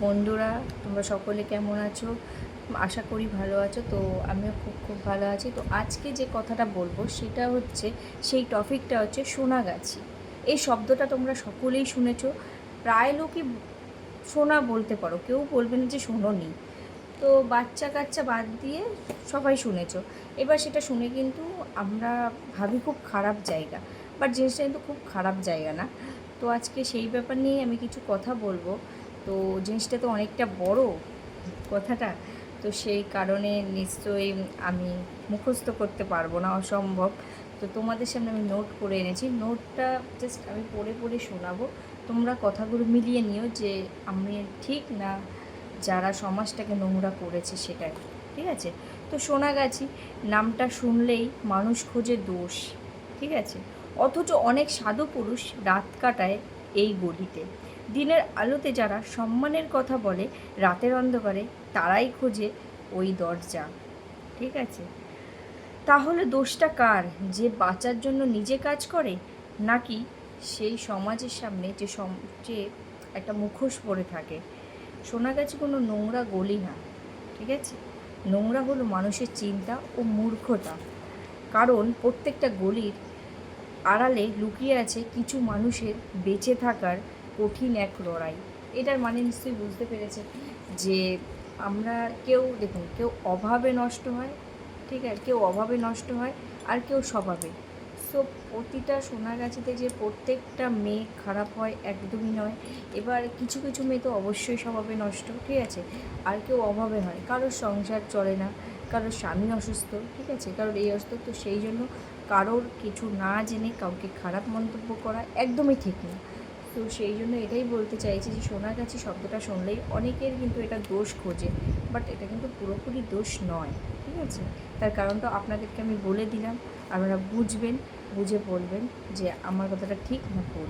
বন্ধুরা, তোমরা সকলে কেমন আছো? আশা করি ভালো আছো। তো আমিও খুব খুব ভালো আছি। তো আজকে যে কথাটা বলবো সেটা হচ্ছে, সেই টপিকটা হচ্ছে সোনাগাছি। এই শব্দটা তোমরা সকলেই শুনেছো। প্রায় লোকই সোনা বলতে পারো, কেউ বলবে না যে শোনোনি। তো বাচ্চা কাচ্চা বাদ দিয়ে সবাই শুনেছো। এবার সেটা শুনে কিন্তু আমরা ভাবি খুব খারাপ জায়গা, বাট জিনিসটা কিন্তু খুব খারাপ জায়গা না। তো আজকে সেই ব্যাপার নিয়ে আমি কিছু কথা বলবো। তো জিনিসটা তো অনেকটা বড় কথাটা, তো সেই কারণে নিশ্চয়ই আমি মুখস্থ করতে পারবো না, অসম্ভব। তো তোমাদের সামনে আমি নোট করে এনেছি, নোটটা জাস্ট আমি পড়ে পড়ে শোনাবো। তোমরা কথাগুলো মিলিয়ে নিও যে আমি ঠিক না যারা সমাজটাকে নোংরা করেছে সেটাই। ঠিক আছে? তো সোনাগাছি নামটা শুনলেই মানুষ খোঁজে দোষ। ঠিক আছে? অথচ অনেক সাধু পুরুষ রাত কাটায় এই গলিতে। দিনের আলোতে যারা সম্মানের কথা বলে, রাতের অন্ধকারে তারাই খোঁজে ওই দরজা। ঠিক আছে? তাহলে দোষটা কার? যে বাঁচার জন্য নিজে কাজ করে, নাকি সেই সমাজের সামনে যে একটা মুখোশ পরে থাকে? সোনাগাছি কোনো নোংরা গলি না। ঠিক আছে? নোংরা হলো মানুষের চিন্তা ও মূর্খতা। কারণ প্রত্যেকটা গলির আড়ালে লুকিয়ে আছে কিছু মানুষের বেঁচে থাকার কঠিন এক লড়াই। এটার মানে নিশ্চয়ই বুঝতে পেরেছে যে আমরা দেখুন, কেউ অভাবে নষ্ট হয়, ঠিক আছে, কেউ অভাবে নষ্ট হয়, আর কেউ স্বভাবে। সো প্রতিটা সোনাগাছিতে যে প্রত্যেকটা মেয়ে খারাপ হয় একদমই নয়। এবার কিছু কিছু মেয়ে তো অবশ্যই স্বভাবে নষ্ট, ঠিক আছে, আর কেউ অভাবে হয়, কারোর সংসার চলে না, কারোর স্বামী অসুস্থ, ঠিক আছে, কারোর এই অসুস্থ। তো সেই জন্য কারোর কিছু না জেনে কাউকে খারাপ মন্তব্য করা একদমই ঠিক না। তো সেই জন্য এটাই বলতে চাইছি যে সোনাগাছি শব্দটা শুনলেই অনেকের কিন্তু এটা দোষ খোঁজে, বাট এটা কিন্তু পুরোপুরি দোষ নয়। ঠিক আছে? তার কারণটা আপনাদেরকে আমি বলে দিলাম, আপনারা বুঝবেন, বুঝে বলবেন যে আমার কথাটা ঠিক না ভুল।